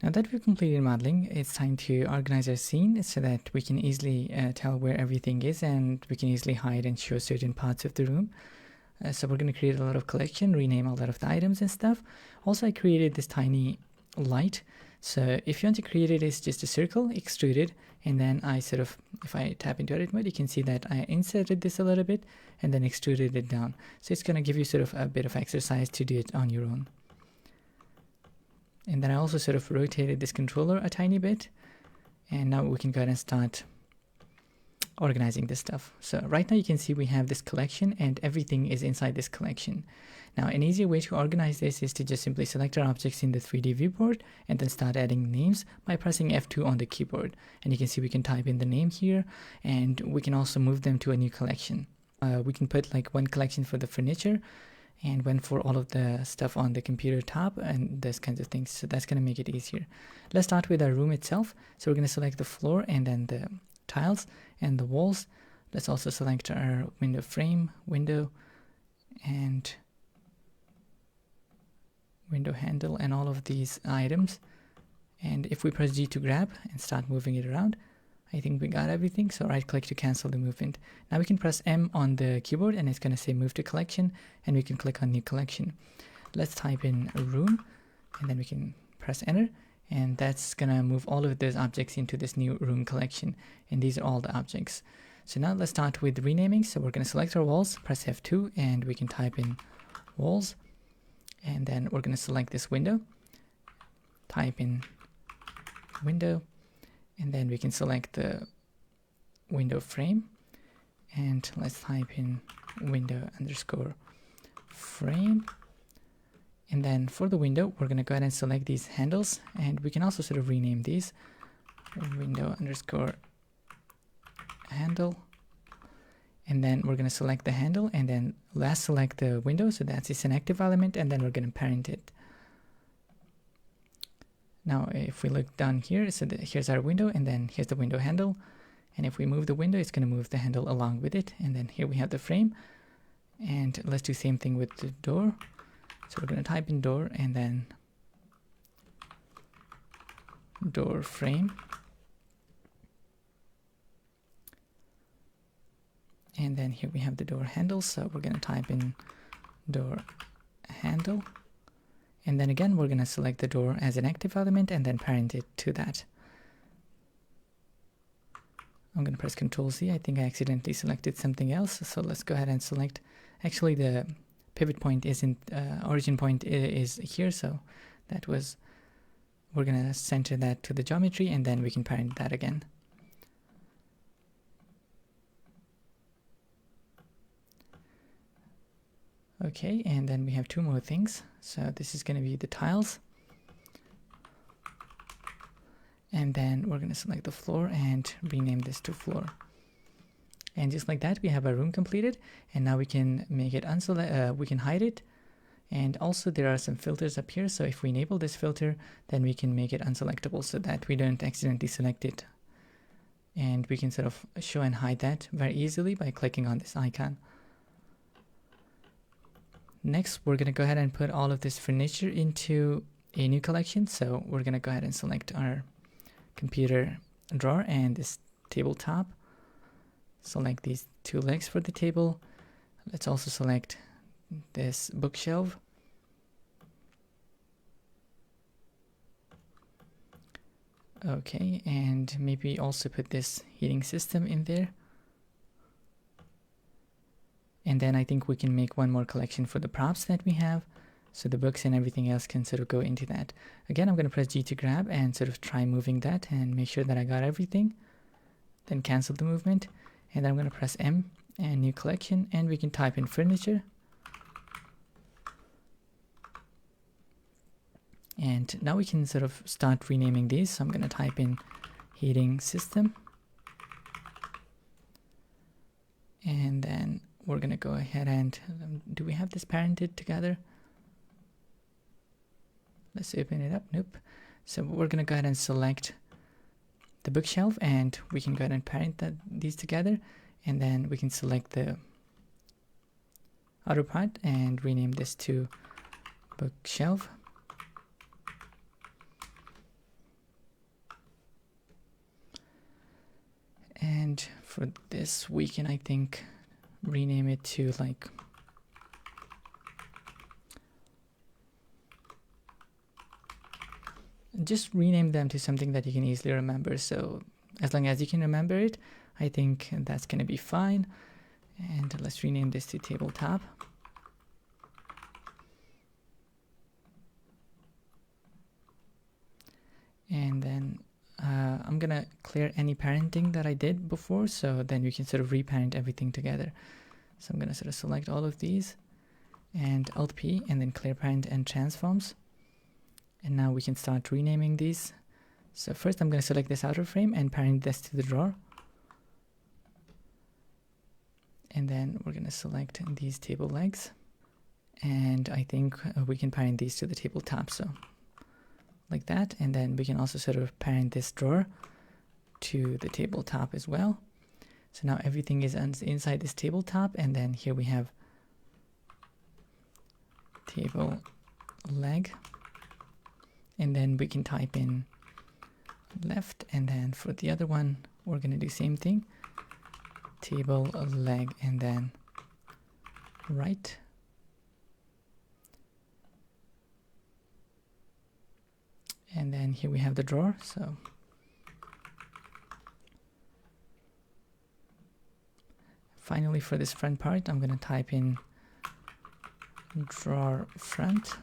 Now that we've completed modeling, it's time to organize our scene so that we can easily tell where everything is, and we can easily hide and show certain parts of the room. So we're going to create a lot of collection, rename a lot of the items and stuff. Also, I created this tiny light. So if you want to create it, it's just a circle, extruded, and then I sort of, if I tap into edit mode, you can see that I inserted this a little bit and then extruded it down. So it's going to give you sort of a bit of exercise to do it on your own. And then I also sort of rotated this controller a tiny bit, and now we can go ahead and start organizing this stuff. So right now you can see we have this collection and everything is inside this collection. Now an easier way to organize this is to just simply select our objects in the 3D viewport and then start adding names by pressing F2 on the keyboard. And you can see we can type in the name here, and we can also move them to a new collection. We can put like one collection for the furniture and one for all of the stuff on the computer tab and those kinds of things. So that's going to make it easier. Let's start with our room itself. So we're going to select the floor and then the tiles and the walls. Let's also select our window frame, window, and window handle, and all of these items. And if we press G to grab and start moving it around, I think we got everything. So right click to cancel the movement. Now we can press M on the keyboard and it's going to say move to collection, and we can click on new collection. Let's type in a room and then we can press enter, and that's going to move all of those objects into this new room collection, and these are all the objects. So now let's start with renaming. So we're going to select our walls, press F2, and we can type in walls, and then we're going to select this window, type in window, and then we can select the window frame, and let's type in window underscore frame. And then for the window, we're going to go ahead and select these handles, and we can also sort of rename these window underscore handle. And then we're going to select the handle and then last select the window. So that's it's an active element, and then we're going to parent it. Now, if we look down here, so here's our window, and then here's the window handle. And if we move the window, it's going to move the handle along with it. And then here we have the frame. And let's do the same thing with the door. So we're going to type in door and then door frame. And then here we have the door handle. So we're going to type in door handle. And then again, we're going to select the door as an active element and then parent it to that. I'm going to press Ctrl Z. I think I accidentally selected something else. So let's go ahead and select. Actually, the pivot point isn't, origin point is here. So that was, we're going to center that to the geometry, and then we can parent that again. Okay, and then we have two more things. So this is going to be the tiles. And then we're going to select the floor and rename this to floor. And just like that, we have our room completed. And now we can make it we can hide it. And also there are some filters up here. So if we enable this filter, then we can make it unselectable so that we don't accidentally select it. And we can sort of show and hide that very easily by clicking on this icon. Next, we're going to go ahead and put all of this furniture into a new collection. So we're going to go ahead and select our computer drawer and this tabletop. Select these two legs for the table. Let's also select this bookshelf. Okay, and maybe also put this heating system in there. And then I think we can make one more collection for the props that we have. So the books and everything else can sort of go into that. Again, I'm going to press G to grab and sort of try moving that and make sure that I got everything. Then cancel the movement. And then I'm going to press M and new collection, and we can type in furniture. And now we can sort of start renaming these. So I'm going to type in heating system. And then we're going to go ahead and, do we have this parented together? Let's open it up. Nope. So we're going to go ahead and select the bookshelf, and we can go ahead and parent these together. And then we can select the outer part and rename this to bookshelf. For this, we can, I think, rename it to like just rename them to something that you can easily remember. So as long as you can remember it, I think that's going to be fine. And let's rename this to tabletop. And then I'm gonna clear any parenting that I did before, so then we can sort of reparent everything together. So I'm gonna sort of select all of these and Alt P and then clear parent and transforms. And now we can start renaming these. So first I'm gonna select this outer frame and parent this to the drawer. And then we're gonna select these table legs. And I think we can parent these to the tabletop, so like that. And then we can also sort of parent this drawer to the tabletop as well. So now everything is inside this tabletop, and then here we have table leg, and then we can type in left, and then for the other one we're going to do same thing, table leg, and then right. And then here we have the drawer. So finally, for this front part, I'm going to type in drawer front.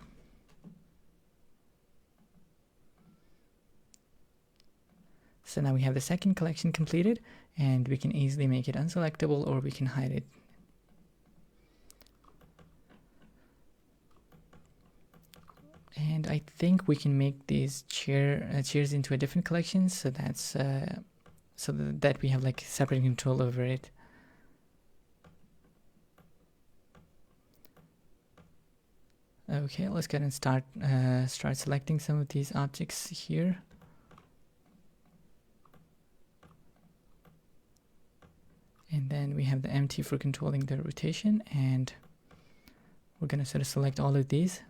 So now we have the second collection completed, and we can easily make it unselectable, or we can hide it. And I think we can make these chairs into a different collection, so that's so that we have like separate control over it. Okay, let's go ahead and start selecting some of these objects here. And then we have the empty for controlling the rotation, and we're going to sort of select all of these.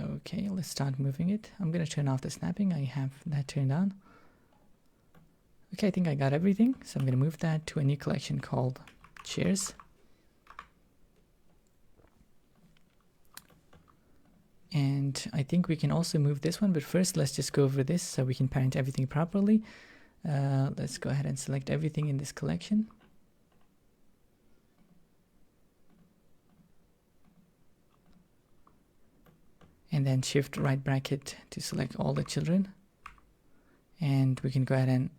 Okay, let's start moving it. I'm going to turn off the snapping. I have that turned on. Okay, I think I got everything. So I'm going to move that to a new collection called chairs. And I think we can also move this one, but first let's just go over this so we can parent everything properly. Let's go ahead and select everything in this collection. And then shift right bracket to select all the children. And we can go ahead and,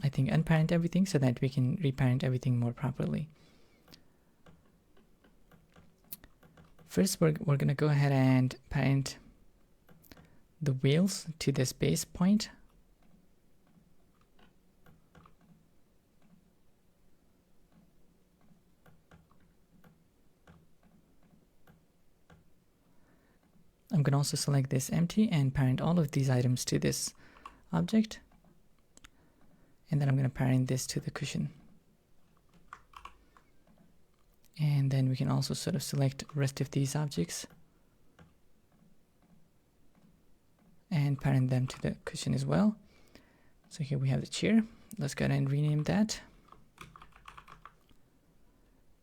I think, unparent everything so that we can reparent everything more properly. First, we're going to go ahead and parent the wheels to this base point. I'm going to also select this empty and parent all of these items to this object. And then I'm going to parent this to the cushion. And then we can also sort of select the rest of these objects and parent them to the cushion as well. So here we have the chair. Let's go ahead and rename that.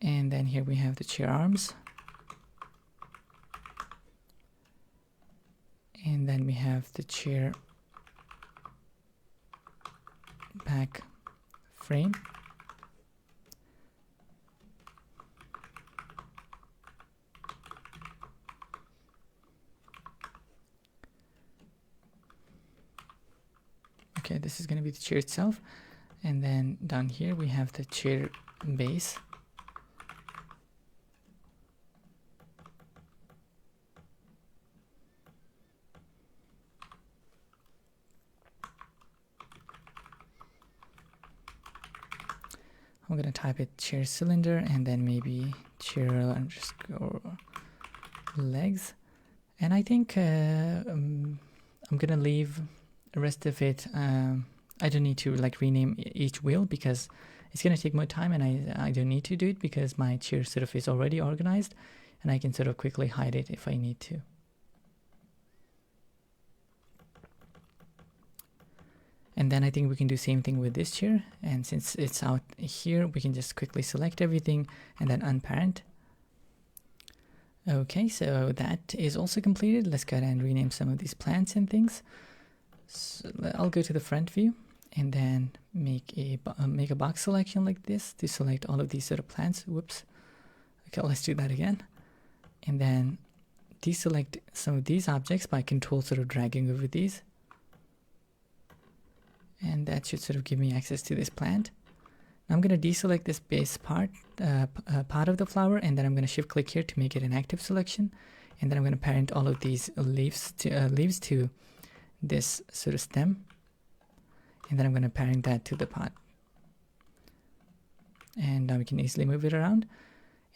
And then here we have the chair arms. And then we have the chair back frame. Okay, this is going to be the chair itself. And then down here we have the chair base. I'm going to type it chair cylinder and then maybe chair underscore legs. And I think I'm going to leave the rest of it. I don't need to like rename each wheel because it's going to take more time, and I don't need to do it because my chair sort of is already organized and I can sort of quickly hide it if I need to. And then I think we can do same thing with this chair. And since it's out here, we can just quickly select everything and then unparent. Okay, so that is also completed. Let's go ahead and rename some of these plants and things. So I'll go to the front view and then make a box selection like this to select all of these sort of plants. Whoops. Okay, let's do that again. And then deselect some of these objects by control sort of dragging over these. And that should sort of give me access to this plant. Now I'm going to deselect this base part of the flower, and then I'm going to shift click here to make it an active selection. And then I'm going to parent all of these leaves to this sort of stem. And then I'm going to parent that to the pot. And now we can easily move it around.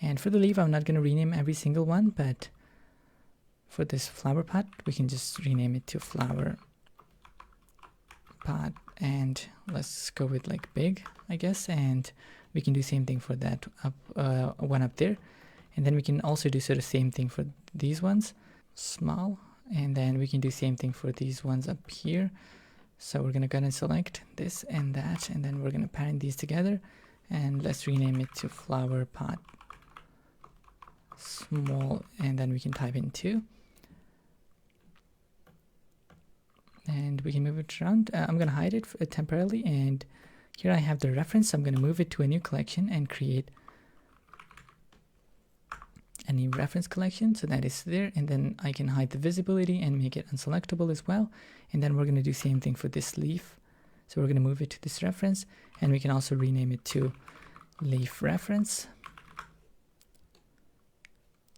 And for the leaf, I'm not going to rename every single one, but for this flower pot, we can just rename it to flower pot. And let's go with like big, I guess, and we can do same thing for that one up there. And then we can also do sort of same thing for these ones, small, and then we can do same thing for these ones up here. So we're gonna go ahead and select this and that, and then we're gonna parent these together, and let's rename it to flower pot small, and then we can type in 2. And we can move it around. I'm going to hide it temporarily, and here I have the reference. I'm going to move it to a new collection and create a new reference collection, so that is there. And then I can hide the visibility and make it unselectable as well. And then we're going to do same thing for this leaf. So we're going to move it to this reference, and we can also rename it to leaf reference.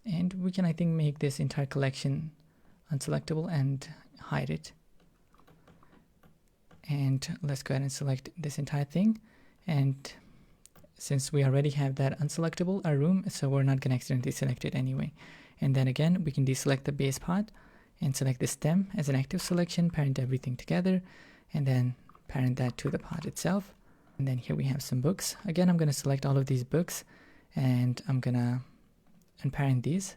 And we can, I think, make this entire collection unselectable and hide it. And let's go ahead and select this entire thing. And since we already have that unselectable room, so we're not going to accidentally select it anyway. And then again, we can deselect the base pot and select the stem as an active selection, parent everything together, and then parent that to the pot itself. And then here we have some books. Again, I'm going to select all of these books, and I'm going to unparent these.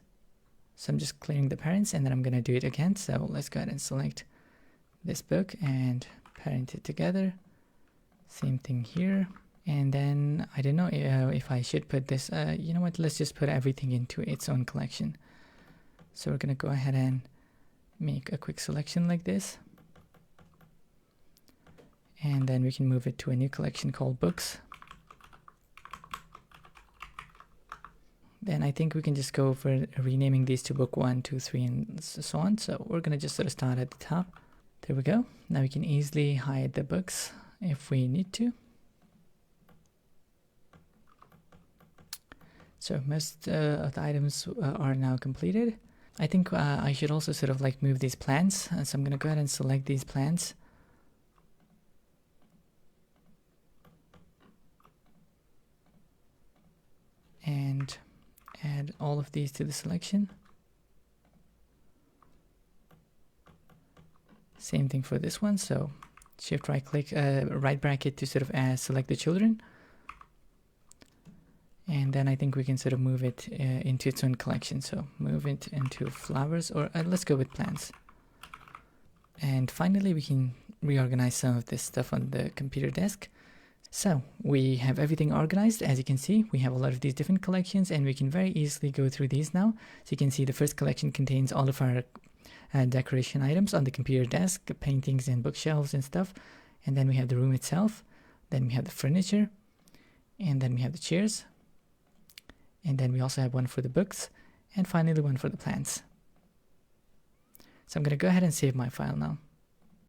So I'm just clearing the parents, and then I'm going to do it again. So let's go ahead and select this book and parent it together. Same thing here. And then I don't know if I should put this, you know what, let's just put everything into its own collection. So we're going to go ahead and make a quick selection like this. And then we can move it to a new collection called books. Then I think we can just go for renaming these to book 1, 2, 3, and so on. So we're going to just sort of start at the top. There we go. Now we can easily hide the books if we need to. So most of the items are now completed. I think I should also sort of like move these plants. So I'm going to go ahead and select these plants. And add all of these to the selection. Same thing for this one. So shift right click, right bracket to sort of select the children. And then I think we can sort of move it into its own collection. So move it into flowers, or let's go with plants. And finally, we can reorganize some of this stuff on the computer desk. So we have everything organized. As you can see, we have a lot of these different collections, and we can very easily go through these now. So you can see the first collection contains all of our decoration items on the computer desk, paintings and bookshelves and stuff. And then we have the room itself. Then we have the furniture. And then we have the chairs. And then we also have one for the books. And finally, one for the plants. So I'm going to go ahead and save my file now.